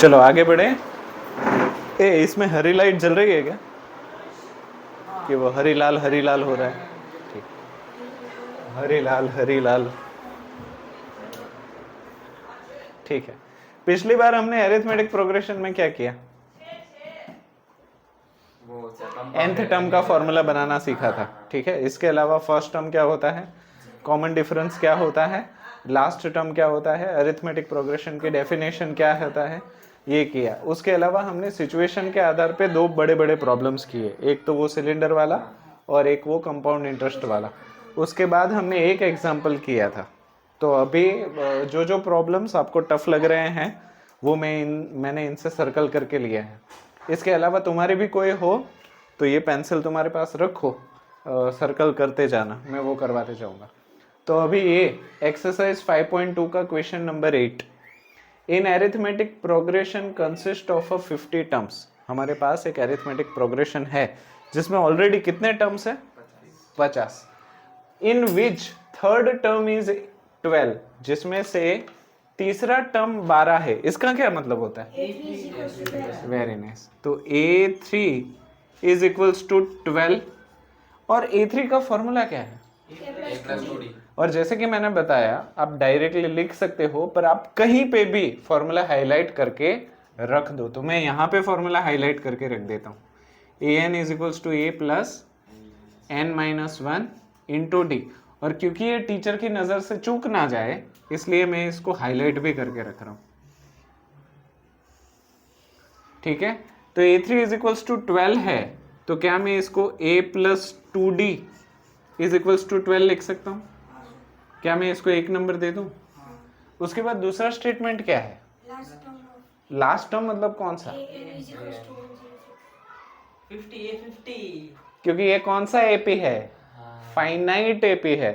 चलो आगे बढ़े। इसमें हरी लाइट जल रही है क्या, कि वो हरी लाल हो रहा है? ठीक, हरी लाल। ठीक है, पिछली बार हमने अरिथमेटिक प्रोग्रेशन में क्या किया, nth टर्म का फॉर्मूला बनाना सीखा था। ठीक है, इसके अलावा फर्स्ट टर्म क्या होता है, कॉमन डिफरेंस क्या होता है, लास्ट टर्म क्या होता है, अरिथमेटिक प्रोग्रेशन की डेफिनेशन क्या होता है, ये किया। उसके अलावा हमने सिचुएशन के आधार पे दो बड़े बड़े प्रॉब्लम्स किए, एक तो वो सिलेंडर वाला और एक वो कंपाउंड इंटरेस्ट वाला। उसके बाद हमने एक एग्जाम्पल किया था। तो अभी जो जो प्रॉब्लम्स आपको टफ लग रहे हैं वो मैंने इनसे सर्कल करके लिया है। इसके अलावा तुम्हारे भी कोई हो तो ये पेंसिल तुम्हारे पास रखो, सर्कल करते जाना, मैं वो करवाते जाऊंगा। तो अभी ये एक्सरसाइज 5.2 का question number 8, in arithmetic progression consist of 50 terms. हमारे पास एक अरिथमेटिक प्रोग्रेशन है जिसमें ऑलरेडी कितने टर्म्स है, 50। इन विच थर्ड टर्म इज 12, जिसमें से तीसरा टर्म 12 है। इसका क्या मतलब होता है, वेरी नाइस। तो A3 इज इक्वल्स टू 12 और A3 का फॉर्मूला क्या है, और जैसे कि मैंने बताया आप डायरेक्टली लिख सकते हो, पर आप कहीं पे भी फॉर्मूला हाईलाइट करके रख दो। तो मैं यहाँ पे फॉर्मूला हाईलाइट करके रख देता हूँ, an is equals to a plus n minus 1 into D. और क्योंकि ये टीचर की नजर से चूक ना जाए इसलिए मैं इसको हाईलाइट भी करके रख रहा हूँ। ठीक है, तो a3 इज इक्वल्स टू 12 है, तो क्या मैं इसको a plus 2d is equals to 12 लिख सकता हूँ? क्या मैं इसको एक नंबर दे दूं? उसके बाद दूसरा स्टेटमेंट क्या है, लास्ट टर्म मतलब कौन सा, 50 क्योंकि ये कौन सा एपी है, फाइनाइट एपी है,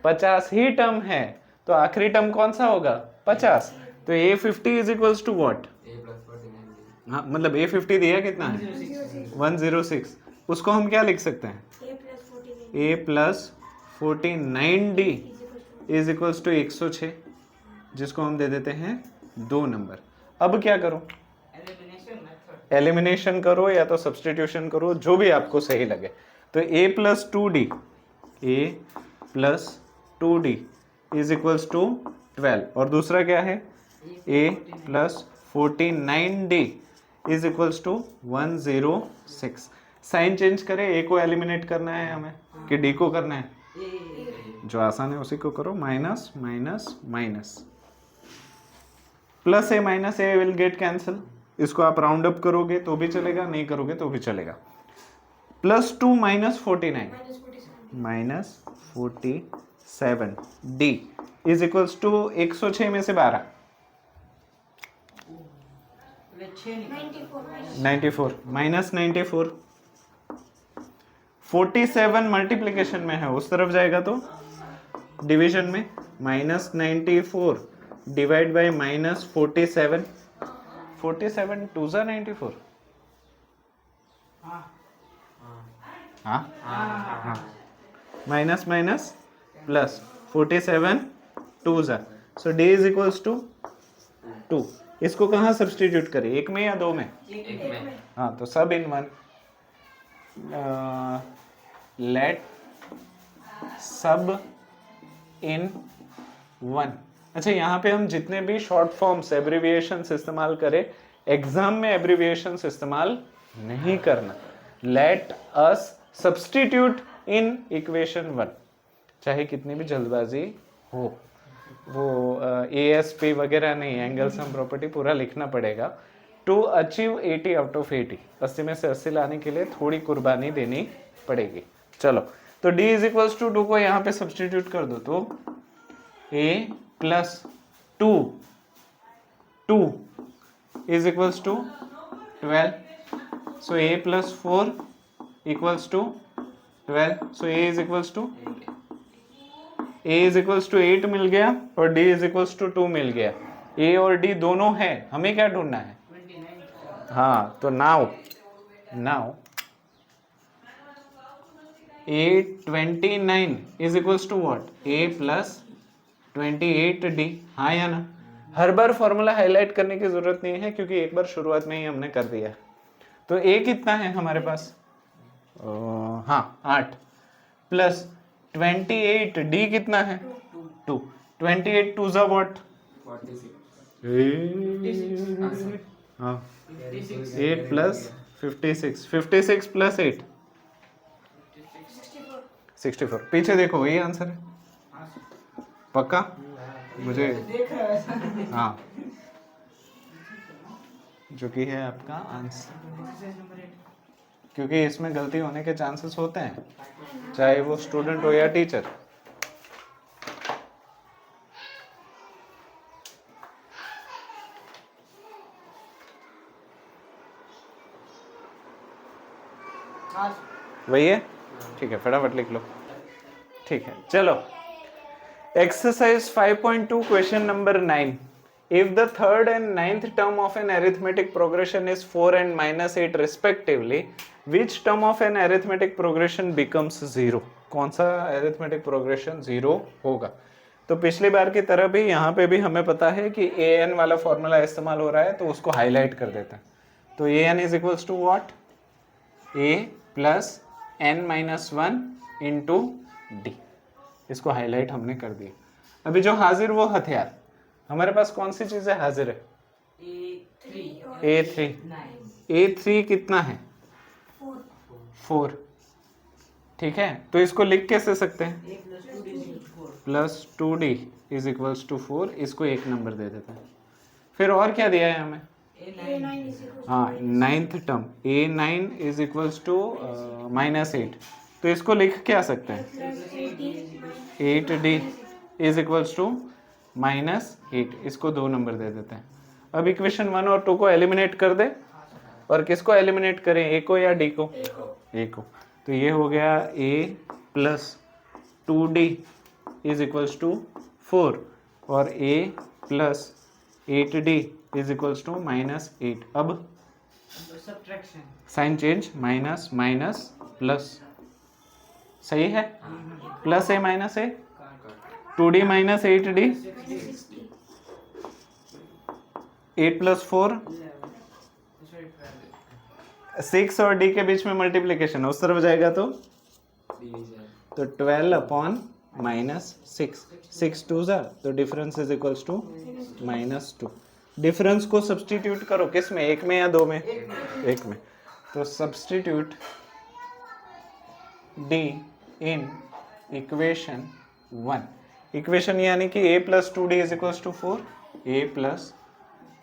50 ही टर्म है, तो आखिरी टर्म कौन सा होगा, 50। तो A50 is equals to what, हाँ मतलब A50 दिया कितना है, 106। उसको हम क्या लिख सकते हैं, A plus 49D is equals to 106, जिसको हम दे देते हैं 2 नंबर। अब क्या करो, एलिमिनेशन करो या तो सब्सटीट्यूशन करो, जो भी आपको सही लगे। तो A plus 2D, A plus 2D is equals to 12, और दूसरा क्या है, A plus 49D is equals to 106। Sign change करें, A को एलिमिनेट करना है हमें कि D को करना है, जो आसान है उसी को करो, minus minus minus, plus A minus A will get cancel. इसको आप राउंड अप करोगे तो भी चलेगा, नहीं करोगे तो भी चलेगा। Plus 2 minus 49 minus 47 D is equals to 106 में से 12 94 माइनस 94। 47 मल्टीप्लीकेशन में है, उस तरफ जाएगा तो डिवीजन में, minus 94 divide by minus 47, 47 two ज़ा 94, हाँ माइनस माइनस प्लस 47 टू ज़ा, so D is equals to 2। इसको कहाँ सब्सटीट्यूट करें, एक में या दो में, एक में। हाँ तो सब इन वन, लेट सब इन वन। अच्छा, यहाँ पे हम जितने भी शॉर्ट फॉर्म्स एब्रिविएशंस इस्तेमाल करें, एग्जाम में एब्रिविएशंस इस्तेमाल नहीं करना। लेट अस सब्सटीट्यूट इन इक्वेशन 1, चाहे कितनी भी जल्दबाजी हो, वो ASP वगैरह नहीं, एंगल सम प्रॉपर्टी पूरा लिखना पड़ेगा। टू अचीव 80 आउट ऑफ 80, 80 में से 80 लाने के लिए थोड़ी कुर्बानी देनी पड़ेगी। चलो, तो D इज इक्वल्स टू 2 को यहाँ पे सब्सटीट्यूट कर दो, तो A plus 2 is equals to 12, so A plus 4 equals to 12, so A is equals to A is equals to 8 मिल गया और D इज इक्वल्स टू 2 मिल गया। A और D दोनों है, हमें क्या ढूंढना है, हाँ तो now A29 is equals to what, A plus 28D, हाँ या ना। हर बार फॉर्मूला हाईलाइट करने की जरूरत नहीं है क्योंकि एक बार शुरुआत में ही हमने कर दिया है। तो ए कितना है हमारे पास? हाँ 8 प्लस 28, डी कितना है? 2। 28 टू ज़ा व्हाट? 46 हाँ 8 प्लस 56, 56 प्लस 8 64। पीछे देखो वही आंसर है पक्का? मुझे हाँ जो कि है आपका आंसर, क्योंकि इसमें गलती होने के चांसेस होते हैं चाहे वो स्टूडेंट हो या टीचर। वही है, ठीक है फटाफट लिख लो। ठीक है चलो, exercise 5.2 question number 9। If the third and ninth term of an arithmetic progression is 4 and minus 8 respectively, which term of an arithmetic progression becomes 0? कौन सा arithmetic progression 0 होगा? तो पिछली बार की तरह भी यहाँ पे भी हमें पता है कि an वाला फॉर्मूला इस्तेमाल हो रहा है तो उसको हाईलाइट कर देते हैं। तो an is equals to what? a plus n minus 1 into d। इसको हाईलाइट हमने कर दिया। अभी जो हाजिर वो हथियार, हमारे पास कौन सी चीजें हाजिर है? A3। A3 कितना है? 4। ठीक है, तो इसको लिख कैसे सकते हैं? Plus 2d is equals to 4। इसको एक नंबर दे देते हैं। फिर और क्या दिया है हमें? हाँ ninth term A9 is equals to -8। तो इसको लिख क्या सकते हैं? 8d is equals to -8। इसको 2 नंबर दे देते हैं। अब इक्वेशन 1 और 2 को एलिमिनेट कर दे। और किसको एलिमिनेट करें, ए को या डी को? ए को। तो ये हो गया a plus 2d is equals to 4 और a plus 8d is equals to -8। अब sign change, minus minus plus, सही है? Plus A minus A, 2d minus 8d, 8 plus 4, 6 और d के बीच में मल्टीप्लीकेशन उस तरफ जाएगा तो 12 अपॉन -6, 6 2 ज़ा, तो difference is equals to -2। Difference को सब्स्टिट्यूट करो किस में, एक में या दो में? एक में। तो substitute d in equation 1। Equation यानी कि a plus 2d is equals to 4, a plus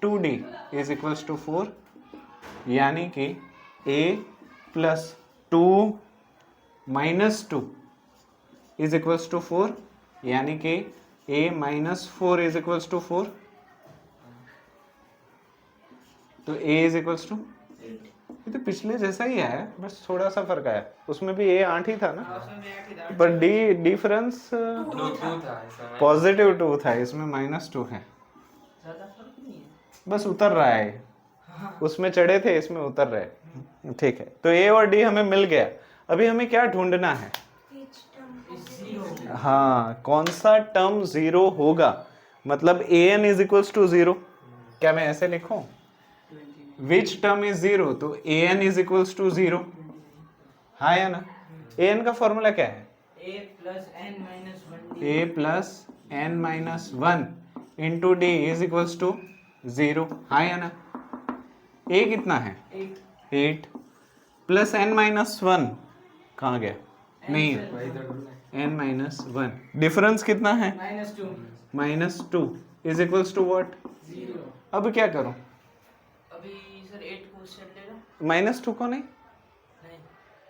2d is equals to 4, यानी कि a plus 2 minus 2 is equals to 4, यानी कि a minus 4 is equals to 4। तो a इज इक्वल्स टू, ये तो पिछले जैसा ही है, बस थोड़ा सा फर्क आया। उसमें भी a 8 ही था ना, पर d डिफरेंस पॉजिटिव 2 था, इसमें -2 है। बस उतर रहा है, उसमें चढ़े थे इसमें उतर रहे। ठीक है, तो a और d हमें मिल गया। अभी हमें क्या ढूंढना है? हाँ, कौन सा टर्म 0 होगा, मतलब an इज इक्वल्स टू 0। क्या मैं ऐसे लिखूं? Which term is 0? तो an इज इक्वल्स टू 0, हाँ या ना? an का फॉर्मूला क्या है? a plus n minus 1 into d is equals to 0, हाँ या ना? a कितना है? 8 प्लस n माइनस 1 कहाँ गया? नहीं n माइनस 1। डिफरेंस कितना है? -2 इज इक्वल्स टू व्हाट? 0। अब क्या करूं? अभी सर 8 को उससे हट लेगा। -2 को नहीं,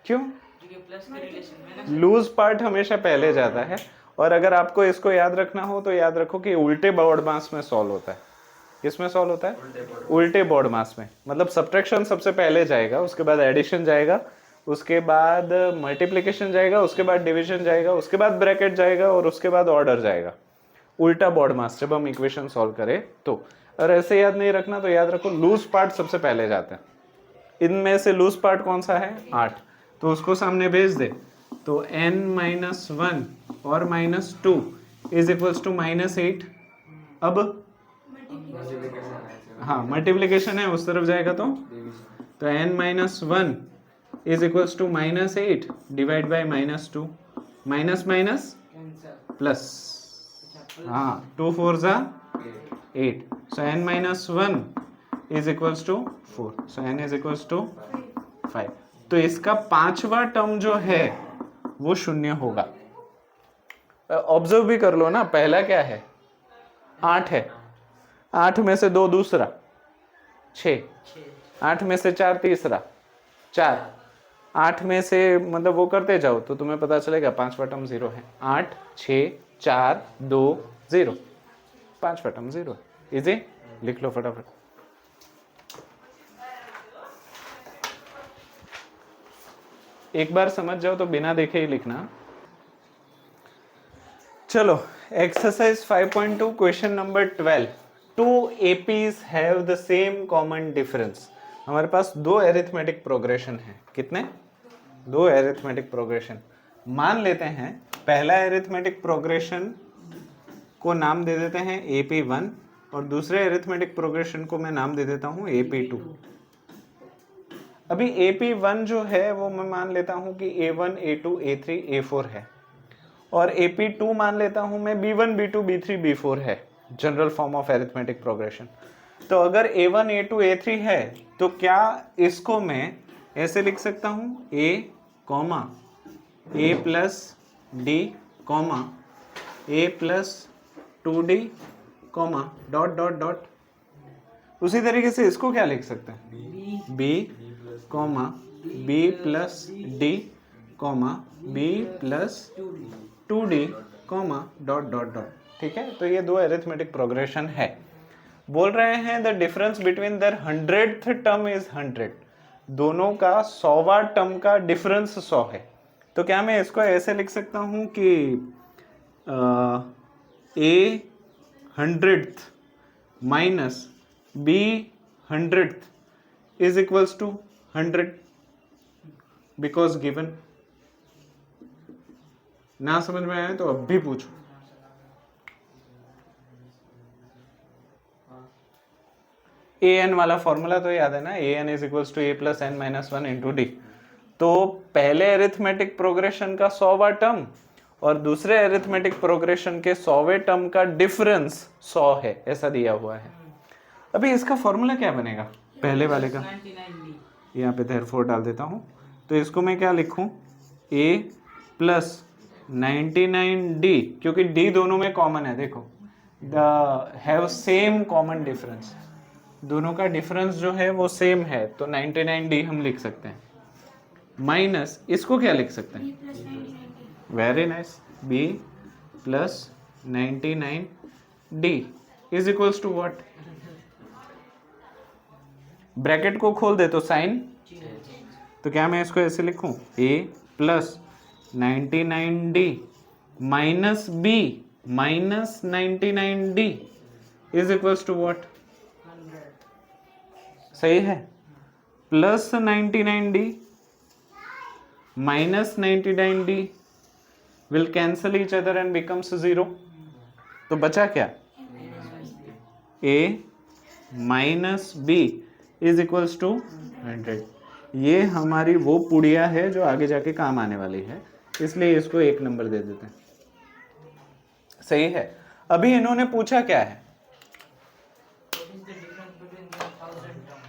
क्यों? क्योंकि प्लस के रिलेशन में ना लूज पार्ट हमेशा पहले जाता है। और अगर आपको इसको याद रखना हो तो याद रखो कि उल्टे बोर्ड मास में सॉल्व होता है। किसमें सॉल्व होता है? उल्टे बोर्ड मास में। मतलब सब्ट्रैक्शन सबसे पहले जाएगा, उसके बाद एडिशन जाएगा, उसके बाद मल्टीप्लिकेशन जाएगा, उसके बाद डिवीजन जाएगा, उसके बाद ब्रैकेट जाएगा और उसके बाद ऑर्डर जाएगा। उल्टा बोर्ड मास जब हम इक्वेशन सॉल्व करें तो। और ऐसे याद नहीं रखना तो याद रखो लूज पार्ट सबसे पहले जाते हैं। इनमें से लूज पार्ट कौन सा है? 8। तो उसको सामने भेज दे, तो n माइनस 1 और -2 इज इक्वल्स टू -8। अब हाँ मल्टीप्लीकेशन है, उस तरफ जाएगा तो n minus 1 is equals to -8 divide by -2, minus minus cancer plus, हाँ 2 4 जा 8, so n minus 1 is equals to 4, so n is equals to 5। तो इसका पांचवा टर्म जो है वो शून्य होगा। ऑब्जर्व भी कर लो ना, पहला क्या है 8 है, 8 में से 2 दूसरा 6, 8 में से 4 तीसरा 4, 8 में से मतलब वो करते जाओ तो तुम्हें पता चलेगा पांचवा टर्म 0 है। 8 6 4 2 0, पांचवा टर्म 0 है। इजी, लिख लो फटाफट। एक बार समझ जाओ तो बिना देखे ही लिखना। चलो exercise 5.2 question number 12। Two APs have the same common difference. हमारे पास दो अरिथमेटिक प्रोग्रेशन है। कितने? दो अरिथमेटिक प्रोग्रेशन। मान लेते हैं पहला अरिथमेटिक प्रोग्रेशन को नाम दे देते हैं AP1 और दूसरे अरिथमेटिक प्रोग्रेशन को मैं नाम दे देता हूं AP2। अभी AP1 जो है वो मैं मान लेता हूं कि A1 A2 A3 A4 है और AP2 मान लेता हूं मैं B1 B2 B3 B4 है, general form of arithmetic progression. तो अगर A1 A2 A3 है तो क्या इसको मैं ऐसे लिख सकता हूं A comma A plus D comma A plus 2D comma dot dot dot. उसी तरीके से इसको क्या लिख सकते हैं B comma B plus D comma B plus 2D comma dot dot dot. ठीक है, तो ये दो अरिथमेटिक प्रोग्रेशन है। बोल रहे हैं the difference between their 100th term is 100। दोनों का 100वां टर्म का डिफरेंस 100 है। तो क्या मैं इसको ऐसे लिख सकता हूं कि A 100th minus B 100th is equals to 100 because given. ना समझ में आए तो अब भी पूछो। an वाला फॉर्मूला तो याद है ना, an is equals to a plus n minus 1 into d. तो पहले अरिथमेटिक प्रोग्रेशन का 100वां टर्म और दूसरे अरिथमेटिक प्रोग्रेशन के 100वें टर्म का डिफरेंस 100 है, ऐसा दिया हुआ है। अभी इसका फॉर्मूला क्या बनेगा पहले वाले का? 99D। यहाँ पे therefore डाल देता हूँ। तो इसको मैं क्या लिखूं a प्लस 99D, क्योंकि D दोनों में कॉमन है। देखो the have same common difference, दोनों का डिफरेंस जो है वो सेम है, तो 99D हम लिख सकते हैं। माइनस इसको क्या लिख सकते हैं? Very nice, B plus 99D is equals to what? Bracket को खोल दे तो साइन, तो क्या मैं इसको ऐसे लिखूं A plus 99D minus B minus 99D is equals to what? 100। सही है। Plus 99D minus 99D will cancel each other and becomes 0। तो बचा क्या? A minus B is equals to 100। ये हमारी वो पुड़िया है जो आगे जाके काम आने वाली है, इसलिए इसको 1 नंबर दे देते हैं। सही है। अभी इन्होंने पूछा क्या है?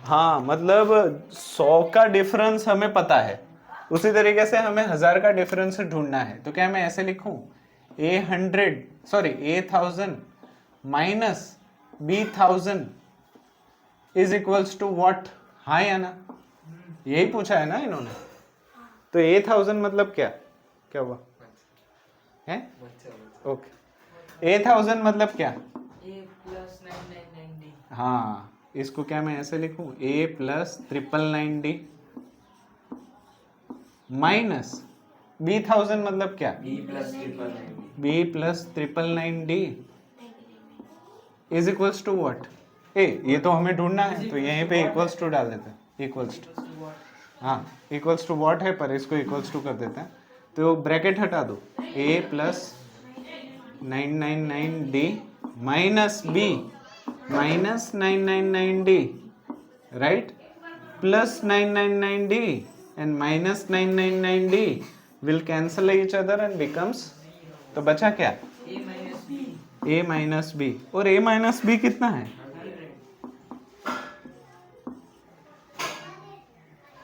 हाँ, मतलब 100 का डिफरेंस हमें पता है, उसी तरीके से हमें 1000 का डिफरेंस ढूंढना है। तो क्या मैं ऐसे लिखूं A1000 minus B1000 is equals to what? हाँ या ना? यही पूछा है ना इन्होंने। तो A1000 मतलब क्या? क्या हुआ है? ओके, A1000 मतलब क्या? A plus 999D। हाँ, इसको क्या मैं ऐसे लिखूं A plus 999D minus B1000 मतलब क्या? B plus 999D is equals to what? ये तो हमें ढूंढना है, तो यहीं पे इक्वल्स टू डाल देते हैं। इक्वल्स टू, हाँ इक्वल्स टू व्हाट है, पर इसको इक्वल्स टू कर देते हैं। तो ब्रैकेट हटा दो, A plus 999D minus B minus 999D, right? Plus 999D and minus 999D will cancel each other and becomes, तो बचा क्या? A minus B A minus B, और A minus B कितना है? 100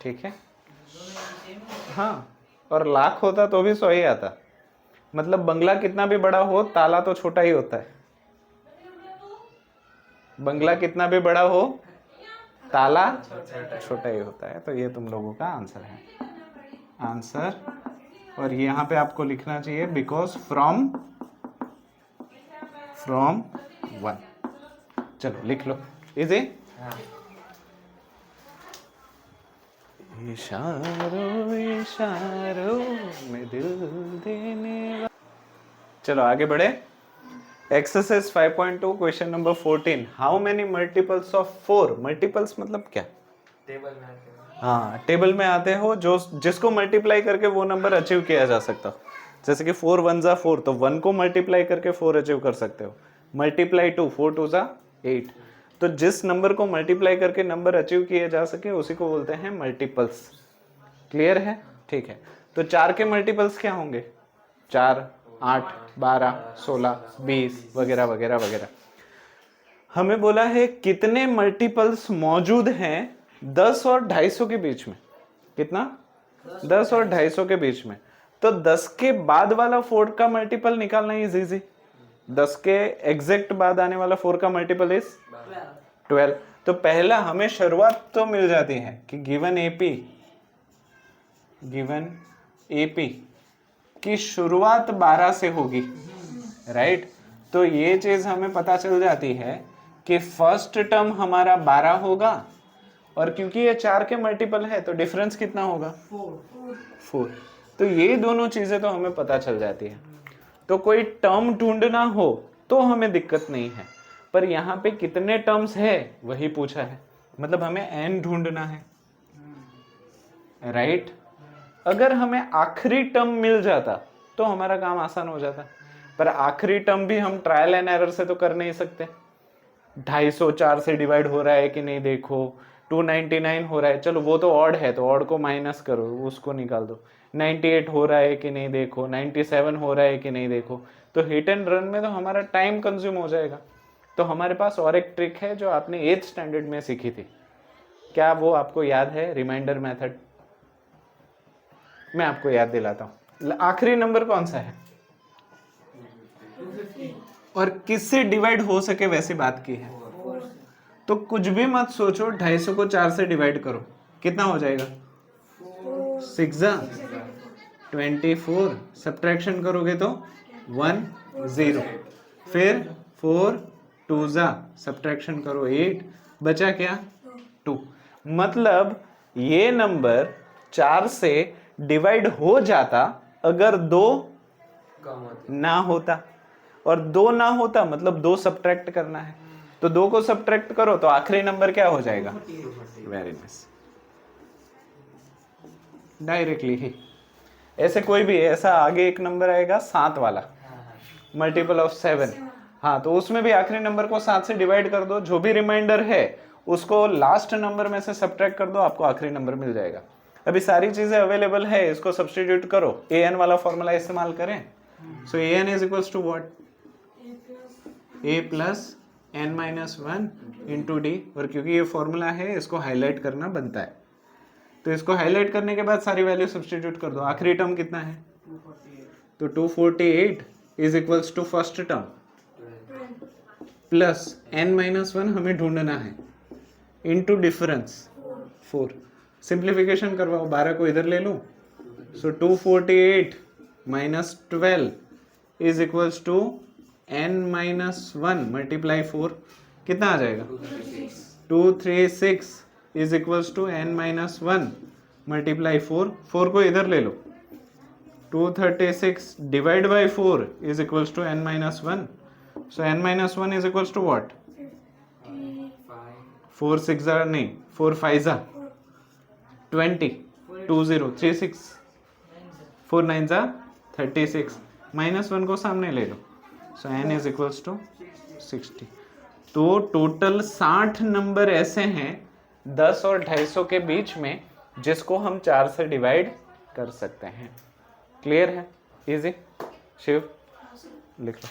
ठीक है, दोनों एक सेम है। हाँ, और लाख होता तो भी 100 ही आता। मतलब बंगला कितना भी बड़ा हो, ताला तो छोटा ही होता है। बंगला कितना भी बड़ा हो, ताला छोटा ही होता है। तो ये तुम लोगों का आंसर है, आंसर। और यहाँ पे आपको लिखना चाहिए बिकॉज फ्रॉम 1। चलो लिख लो, इजी। इशारों इशारों में दिल देने। चलो आगे बढ़े। Exercise 5.2 question number 14। How many multiples of 4? Multiples मतलब क्या? टेबल में आते हैं। हाँ, टेबल में आते हो जो जिसको मल्टीप्लाई करके वो नंबर अचीव किया जा सकता हो। जैसे कि 4 1 जा 4, तो 1 को मल्टीप्लाई करके 4 अचीव कर सकते हो। मल्टीप्लाई 2, 4 2 जा 8। तो जिस नंबर को मल्टीप्लाई करके नंबर अचीव किए जा सके उसी को बोलते हैं मल्टीपल्स। क्लियर है? ठीक है। तो 4 के मल्टीपल्स क्या होंगे? 4 8 12 16 20 वगैरह वगैरह वगैरह। हमें बोला है कितने मल्टीपल्स मौजूद हैं 10 और 250 के बीच में। कितना? 10 और 250 के बीच में। तो 10 के बाद वाला 4 का मल्टीपल निकालना इज इजी। 10 के एग्जैक्ट बाद आने वाला 4 का मल्टीपल इज 12। तो पहला हमें शुरुआत तो मिल जाती है कि गिवन एपी की शुरुआत 12 से होगी, राइट? तो ये चीज हमें पता चल जाती है कि फर्स्ट टर्म हमारा 12 होगा, और क्योंकि ये 4 के मल्टीपल है तो डिफरेंस कितना होगा? 4। तो ये दोनों चीजें तो हमें पता चल जाती है। तो कोई टर्म ढूंढना हो तो हमें दिक्कत नहीं है, पर यहाँ पे कितने टर्म्स है वही पूछा है। मतलब हमें n ढूंढना है, राइट? अगर हमें आखिरी टर्म मिल जाता तो हमारा काम आसान हो जाता, पर आखिरी टर्म भी हम ट्रायल एंड एरर से तो कर नहीं सकते। 250 4 से डिवाइड हो रहा है कि नहीं देखो, 299 हो रहा है, चलो वो तो ऑड है तो ऑड को माइनस करो, उसको निकाल दो। 98 हो रहा है कि नहीं देखो, 97 हो रहा है कि नहीं देखो। तो हिट एंड रन में तो हमारा टाइम कंज्यूम हो जाएगा। तो हमारे पास और एक ट्रिक है जो आपने 8th स्टैंडर्ड में सीखी थी। क्या वो आपको याद है? Reminder method. मैं आपको याद दिलाता हूँ। आखिरी नंबर कौन सा है 250 और किससे डिवाइड हो सके वैसी बात की है। तो कुछ भी मत सोचो, 250 को 4 से डिवाइड करो, कितना हो जाएगा? 6 24। सब्ट्रैक्शन करोगे तो 1 0, फिर 4 2 सब्ट्रैक्शन करो 8, बचा क्या? 2। मतलब ये नंबर 4 से डिवाइड हो जाता अगर 2 कम होती ना होता, और 2 ना होता मतलब 2 सब्ट्रैक्ट करना है। तो 2 को सब्ट्रैक्ट करो तो आखिरी नंबर क्या हो जाएगा? वेरी नाइस, डायरेक्टली ही। ऐसे कोई भी ऐसा आगे एक नंबर आएगा 7 वाला, मल्टीपल ऑफ 7। हाँ, तो उसमें भी आखिरी नंबर को 7 से डिवाइड कर दो, जो भी रिमाइंडर है उसको लास्ट नंबर में से सब्ट्रैक्ट कर दो, आपको आखिरी नंबर मिल जाएगा। अभी सारी चीजें अवेलेबल है, इसको सब्स्टिट्यूट करो, an वाला फॉर्मूला इस्तेमाल करें। So an is equals to what? a plus n minus 1 into D. और क्योंकि ये फॉर्मूला है इसको हाईलाइट करना बनता है, तो इसको हाईलाइट करने के बाद सारी वैल्यू सब्स्टिट्यूट कर दो। आखिरी टर्म कितना है? 248 तो 248 is equals to first term plus n minus 1 हमें ढूंढना है, इंटू डिफरेंस 4। सिंप्लीफिकेशन करवाओ, 12 को इधर ले लो। So 248 minus 12 is equals to n minus 1 multiply 4, कितना आ जाएगा? 236 is equals to n minus 1 multiply 4। 4 को इधर ले लो। 236 divide by 4 is equals to n minus 1। So n minus 1 is equals to what? 4 6 नहीं, 4 5 20, 20 36, 4 9 36, माइनस 1 को सामने ले लो। सो n इज इक्वल्स टू 60। तो टोटल 60 नंबर ऐसे हैं 10 और 250 के बीच में जिसको हम 4 से डिवाइड कर सकते हैं। क्लियर है? इजी? शिव लिख लो।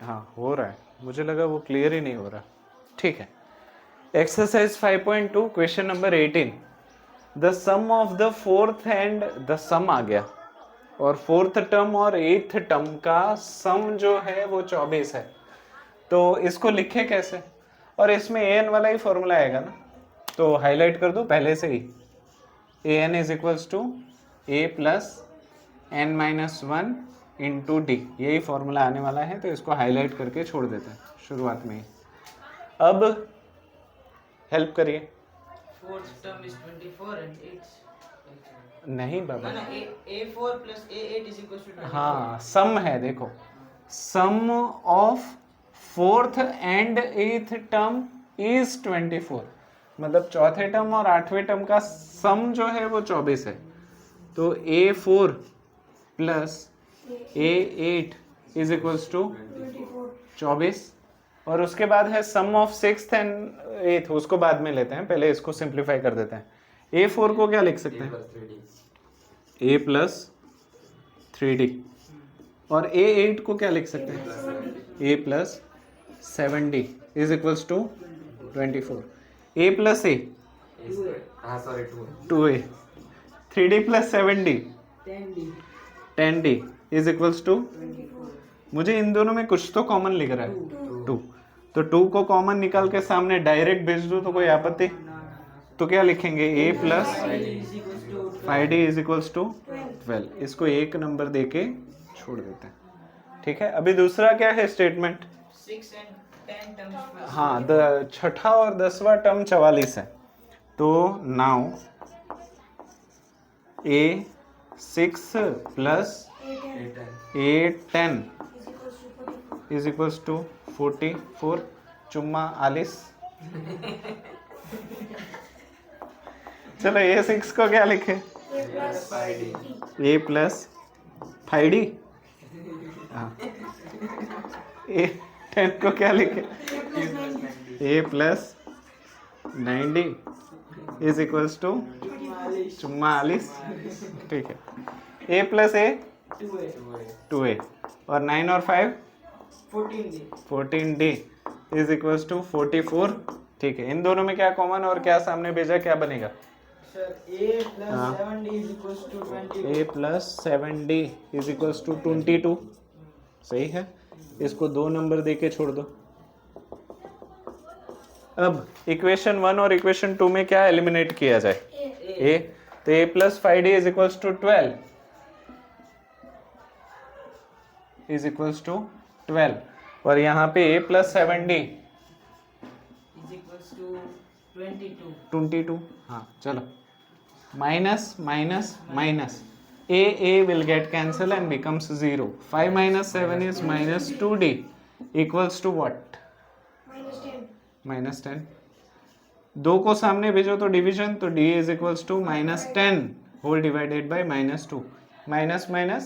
हाँ हो रहा है, मुझे लगा वो क्लियर ही नहीं हो रहा। ठीक है। Exercise 5.2 question number 18। The sum of the fourth and the sum आ गया, और फोर्थ टर्म और एथ टर्म का सम जो है वो 24 है। तो इसको लिखे कैसे? और इसमें an वाला ही फॉर्मूला आएगा ना, तो हाईलाइट कर दो पहले से ही। an is equals to a plus n minus 1 into d, यही फॉर्मूला आने वाला है, तो इसको हाईलाइट करके छोड़ देते हैं शुरुआत में ही। अब हेल्प करिए। फोर्थ टर्म इज 24 एंड 8 नहीं बाबा, ना a4 plus a8 is equals to 24। हाँ सम है, देखो sum of fourth and eighth term is 24, मतलब चौथे टर्म और आठवें टर्म का सम जो है वो 24 है। तो a4 plus a8 is equals to 24, और उसके बाद है सम ऑफ सिक्स्थ एंड एथ, उसको बाद में लेते हैं, पहले इसको सिंप्लीफाई कर देते हैं। a4 को क्या लिख सकते हैं? a प्लस 3d, और a8 को क्या लिख सकते हैं? a plus 7d is equals to 24। a plus a 2a, 3d plus 7d 10d is equals to, मुझे इन दोनों में कुछ तो कॉमन लिख रहा है 2, तो 2 को कॉमन निकाल के सामने डायरेक्ट भेज दूं तो कोई आपत्ति? तो क्या लिखेंगे? a plus 5d is equals to 12। इसको एक नंबर देके छोड़ देते हैं। ठीक है। अभी दूसरा क्या है स्टेटमेंट? 6 and 10 terms। हाँ, छठा और 10वां टर्म 44 है। तो now a6 plus a10 is equals to 44। चुम्मा आलिस। चलो a6 को क्या लिखे? a plus 5d। हाँ, a10 को क्या लिखे? a plus 9d is equals to चुम्मा आलिस। ठीक है। a प्लस a 2a, और 9 और 5 14d इज इक्वल्स टू 44। ठीक है। इन दोनों में क्या कॉमन और क्या सामने भेजा, क्या बनेगा? a plus 7d is equals to 20। a plus 7d is equals to 22। सही है। इसको 2 नंबर देके छोड़ दो। अब इक्वेशन 1 और इक्वेशन 2 में क्या एलिमिनेट किया जाए? a, तो a plus 5d is equals to 12 is equals to 12, और यहाँ पे a plus 7d is equals to 22। हाँ चलो, minus minus minus, a will get cancel and becomes 0। 5 minus 7 is minus 2d equals to what? minus 10। 2 को सामने भेजो तो division, तो d is equals to minus 10 whole divided by minus 2। Minus minus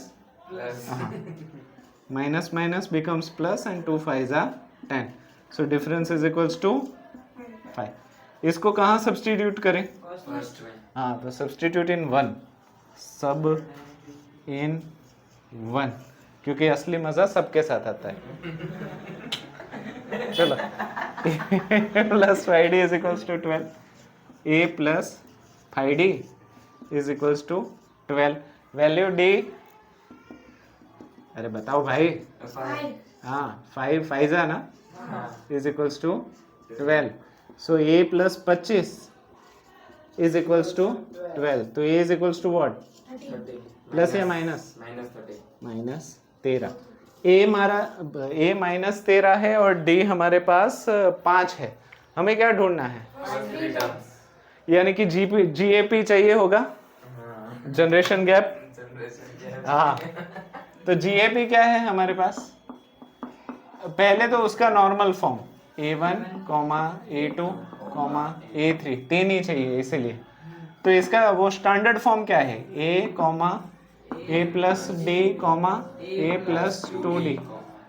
minus minus becomes plus and 2 5s are 10, so difference is equals to 5। इसको कहाँ substitute करें? हाँ, तो सब्स्टिट्यूट इन 1, सब इन 1, क्योंकि असली मजा सबके साथ आता है। चलो plus 5d is equals to 12, a plus 5d is equals to 12। Value d, अरे बताओ भाई। हाँ 5 5 है ना, is equals to 12। So a plus 25 is equals to 12, तो a is equals to what? Plus या माइनस? माइनस 13। a माइनस 13 है और d हमारे पास 5 है। हमें क्या ढूंढना है? यानी कि GAP चाहिए होगा, जनरेशन गैप। हाँ, तो GAP क्या है हमारे पास? पहले तो उसका normal form a1, a2, a3, 3 ही चाहिए इसीलिए। तो इसका वो स्टैंडर्ड फॉर्म क्या है? a, A plus D comma A plus 2d।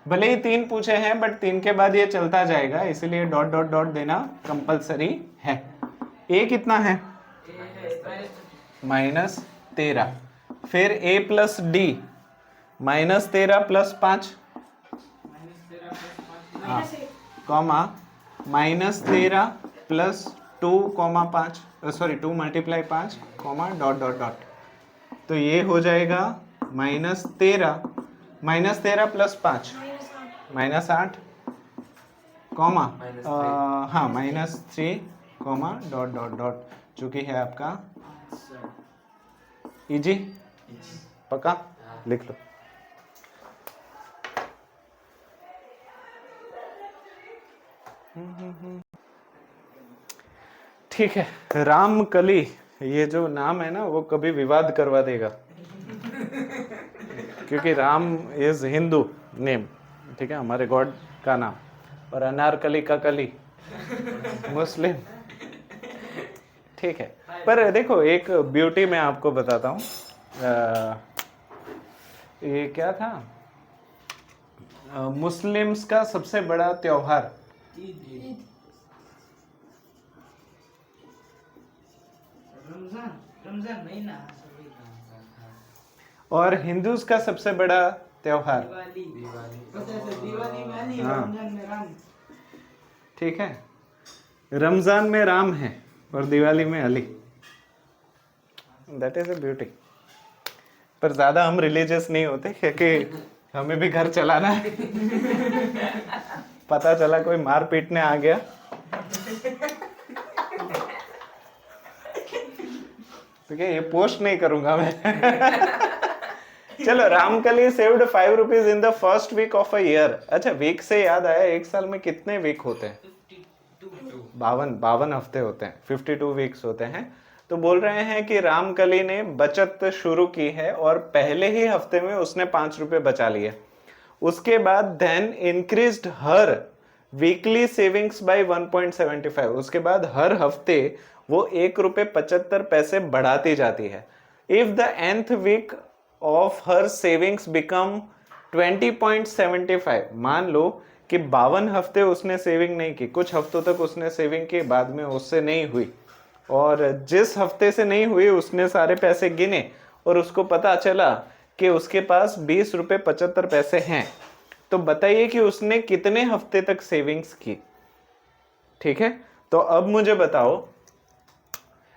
भले ही 3 पूछे हैं बट 3 के बाद ये चलता जाएगा, इसलिए डॉट डॉट डॉट देना कंपलसरी है। ए कितना है? -13। फिर A plus D -13 plus 5 comma -13 plus 2 comma 5 sorry 2 multiply 5 comma dot dot dot. तो ये हो जाएगा -13 प्लस 5 -8 कॉमा हाँ -3 कॉमा डॉट डॉट डॉट, जो कि है आपका इजी। पक्का लिख लो। ठीक है, रामकली ये जो नाम है ना वो कभी विवाद करवा देगा क्योंकि राम इज हिंदू नेम, ठीक है, हमारे गॉड का नाम, और अनारकली का कली मुस्लिम। ठीक है, पर देखो एक ब्यूटी मैं आपको बताता हूँ। ये क्या था, मुस्लिम्स का सबसे बड़ा त्योहार रमजान महीना, और हिंदूज का सबसे बड़ा त्योहार दिवाली में अली, हाँ। रमजान में राम। ठीक है, रमजान में राम है और दिवाली में Ali. That is a beauty. पर ज्यादा हम रिलीजियस नहीं होते क्योंकि हमें भी घर चलाना है। पता चला कोई मार पीटने आ गया ठीक है, ये पोस्ट नहीं करूंगा मैं। चलो, Ramkali saved 5 rupees in the first week of a year. अच्छा, वीक से याद आया, एक साल में कितने वीक होते हैं? 52 हफ्ते होते हैं, 52 वीक्स होते हैं। तो बोल रहे हैं कि रामकली ने बचत शुरू की है और पहले ही हफ्ते में उसने 5 रुपए बचा लिए। उसके बाद देन इंक्रीज्ड हर वीकली सेविंग्स बाय 1.75। उसके बाद हर हफ्ते वो 1 रुपए 75 पैसे बढ़ाती जाती है। If the nth week of her savings become 20.75, मान लो कि 52 हफ्ते उसने सेविंग नहीं की, कुछ हफ्तों तक उसने सेविंग की, बाद में उससे नहीं हुई, और जिस हफ्ते से नहीं हुई उसने सारे पैसे गिने और उसको पता चला कि उसके पास 20 रुपए 75 पैसे हैं, तो बताइए कि उसने कितने हफ्ते तक सेविंग्स की। ठीक है, तो अब मुझे बताओ।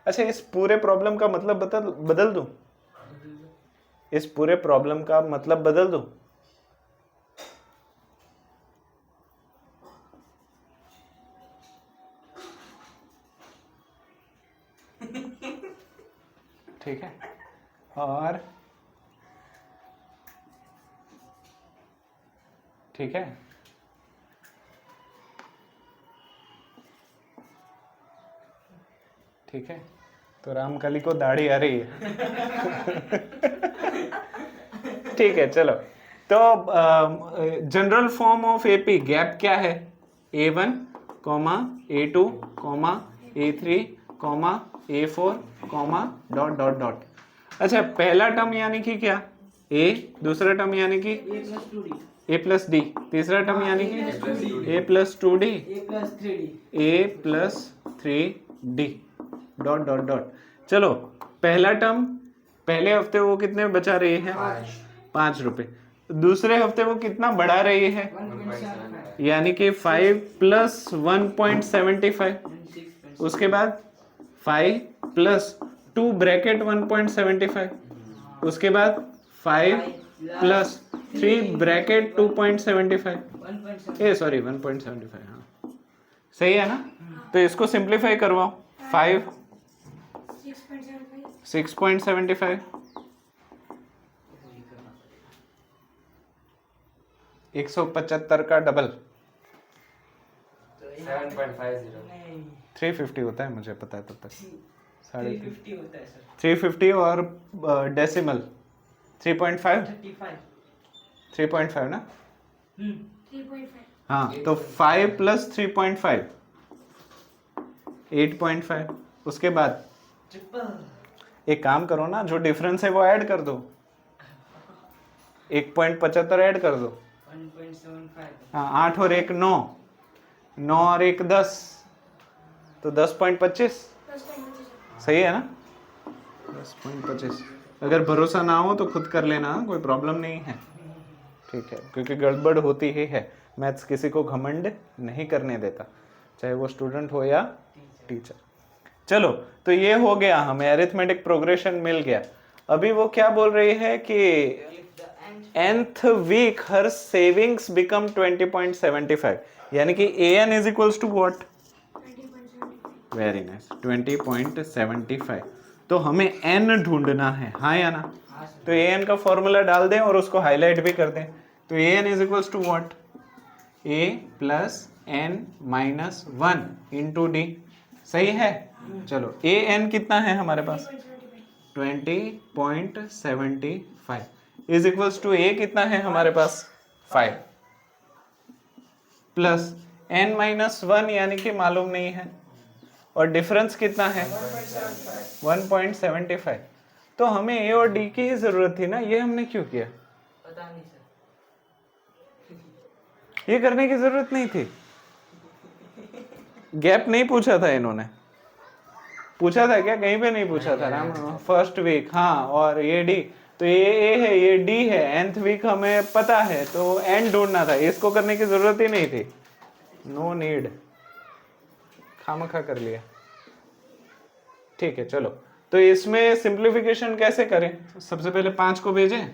अच्छा, इस पूरे प्रॉब्लम का मतलब बदल दूं? इस पूरे प्रॉब्लम का मतलब बदल दूं? ठीक है, और ठीक है, ठीक है, तो रामकली को दाढ़ी आ रही है। ठीक है, चलो, तो general form of AP gap क्या है? A1, A2, A3, A4, dot dot dot. अच्छा, पहला टर्म यानी कि क्या? A, दूसरा टर्म यानी कि A प्लस डी, तीसरा टर्म यानी कि A plus 2D, A plus 3D, dot dot dot. चलो, पहला टर्म पहले हफ्ते वो कितने बचा रही है? 5 रुपए। दूसरे हफ्ते वो कितना बढ़ा रही है? यानी कि 5 प्लस 1.75। उसके बाद 5 प्लस 2 ब्रैकेट 1.75। उसके बाद 5 प्लस 3 ब्रैकेट 2.75। ए सॉरी 1.75, हाँ सही है ना? तो इसको सिंप्लीफाई करवाओ। 5 6.75, 175 का डबल 7.50 350 होता है, मुझे पता है तब तक। 350 होता है सर। 350 और डेसिमल 3.5 3.5 ना? 3.5। हाँ, तो 5 प्लस 3.5 8.5। उसके बाद ट्रिपल। एक काम करो ना, जो डिफरेंस है वो ऐड कर दो। 1.75 ऐड कर दो। 1.75 हाँ 8 और 1 9, 9 और 1 10, तो 10.25 सही है ना? 10.25। अगर भरोसा ना हो तो खुद कर लेना, कोई प्रॉब्लम नहीं है, ठीक है, क्योंकि गड़बड़ होती ही है। मैथ्स किसी को घमंड नहीं करने देता, चाहे वो स्टूडेंट हो या टीचर। चलो, तो ये हो गया, हमें अरिथमेटिक प्रोग्रेशन मिल गया। अभी वो क्या बोल रही है कि if the nth nth week her savings become 20.75, यानी कि an is equals to what? Very nice, 20.75। तो हमें n ढूंढना है, हाँ या ना? तो an का फॉर्मूला डाल दें और उसको हाईलाइट भी कर दें। तो an is equals to what? a plus n minus 1 into d, सही है? चलो an कितना है हमारे पास? 20.75 इज इक्वल्स टू a कितना है हमारे पास? 5 प्लस n माइनस 1 यानी कि मालूम नहीं है, और डिफरेंस कितना है? 1.75। तो हमें a और d की ही जरूरत थी ना, ये हमने क्यों किया? पता नहीं सर। ये करने की जरूरत नहीं थी। गैप नहीं पूछा था इन्होंने, पूछा था क्या? कहीं पे नहीं पूछा था ना। फर्स्ट वीक, हाँ, और ये डी, तो ये ए है, ये डी है, nth वीक हमें पता है, तो एन ढूंढना था, इसको करने की जरूरत ही नहीं थी। नो नीड, खामखा कर लिया। ठीक है, चलो, तो इसमें सिंप्लीफिकेशन कैसे करें? सबसे पहले 5 को भेजें,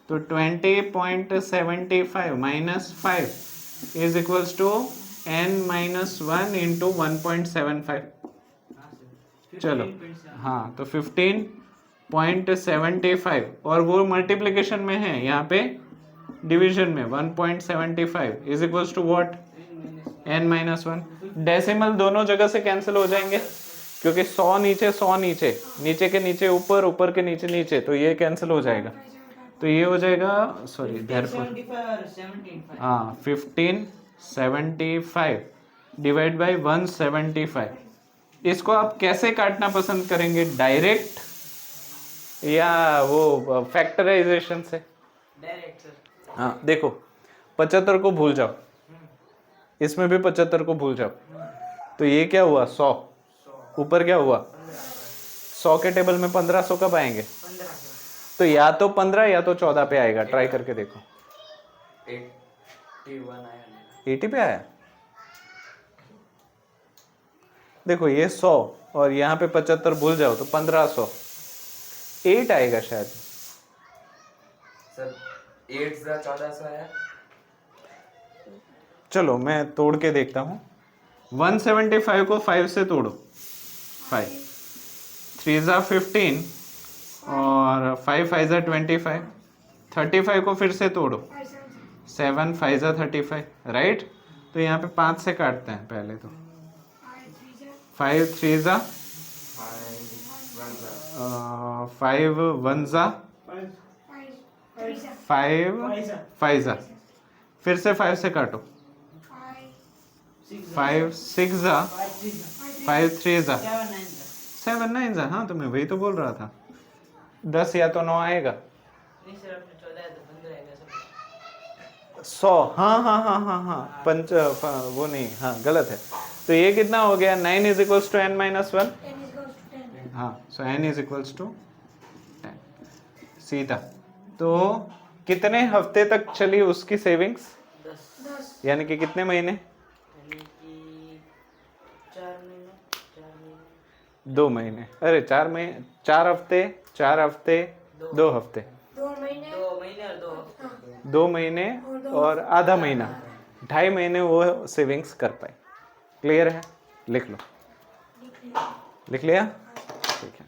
तो 20.75 minus 5 is equals to n minus 1 into 1.75। चलो, हाँ, तो 15.75, और वो मल्टीप्लिकेशन में है, यहाँ पे डिवीजन में 1.75 is equals to what? n minus 1। Decimal दोनों जगह से कैंसिल हो जाएंगे, क्योंकि 100 नीचे 100 नीचे, नीचे के नीचे ऊपर, ऊपर के नीचे नीचे, तो ये कैंसिल हो जाएगा। तो ये हो जाएगा, सॉरी, देयरफॉर 75 और 75 हाँ 1575 डिवाइड बाय 175। इसको आप कैसे काटना पसंद करेंगे, डायरेक्ट या वो फैक्टराइजेशन से? Direct sir. हाँ देखो, 75 को भूल जाओ, इसमें भी 75 को भूल जाओ, तो ये क्या हुआ? 100, ऊपर क्या हुआ? 100 के टेबल में 1500 कब आएंगे? 15 सर। तो या तो 15 या तो 14 पे आएगा, ट्राई करके देखो। 81 आया मेरा। 80 पे आया? देखो, ये 100 और यहाँ पे 75 भूल जाओ तो 1500, 8 आएगा शायद। सर 8 से 1400 आया। चलो मैं तोड़ के देखता हूँ। 175 को 5 से तोड़ो, 5 3 जा 15 और 5 5 जा 25, 35 को फिर से तोड़ो, 7 5 जा 35, राइट? तो यहाँ पे 5 से काटते हैं पहले, तो 5 3 जा 5 1 जा 5 5 जा, फिर से 5 से काटो, 5 6 जा 5 3 जा 7 9 जा। हाँ, तो मैं वही तो बोल रहा था, 10 या तो 9 आएगा। नहीं सर, आपने 14 है तो 15 आएगा सर। 100, हाँ हाँ हाँ हाँ हाँ, वो नहीं, हाँ गलत है। तो ये कितना हो गया? 9 is equals to n minus 1। हाँ, so n is equals to 10, सीधा। तो कितने हफ्ते तक चली उसकी सेविंग्स? 10 यानी कि कितने महीने? यानी कि 4 महीने 2 महीने, अरे 4 महीने, 4 हफ्ते, 4 हफ्ते, 2 हफ्ते, 2 महीने और 2 हफ्ते। 2 महीने और आधा महीना, 2.5 महीने वो सेविंग्स कर पाए। क्लियर है? लिख लो, लिख लिया? ठीक है।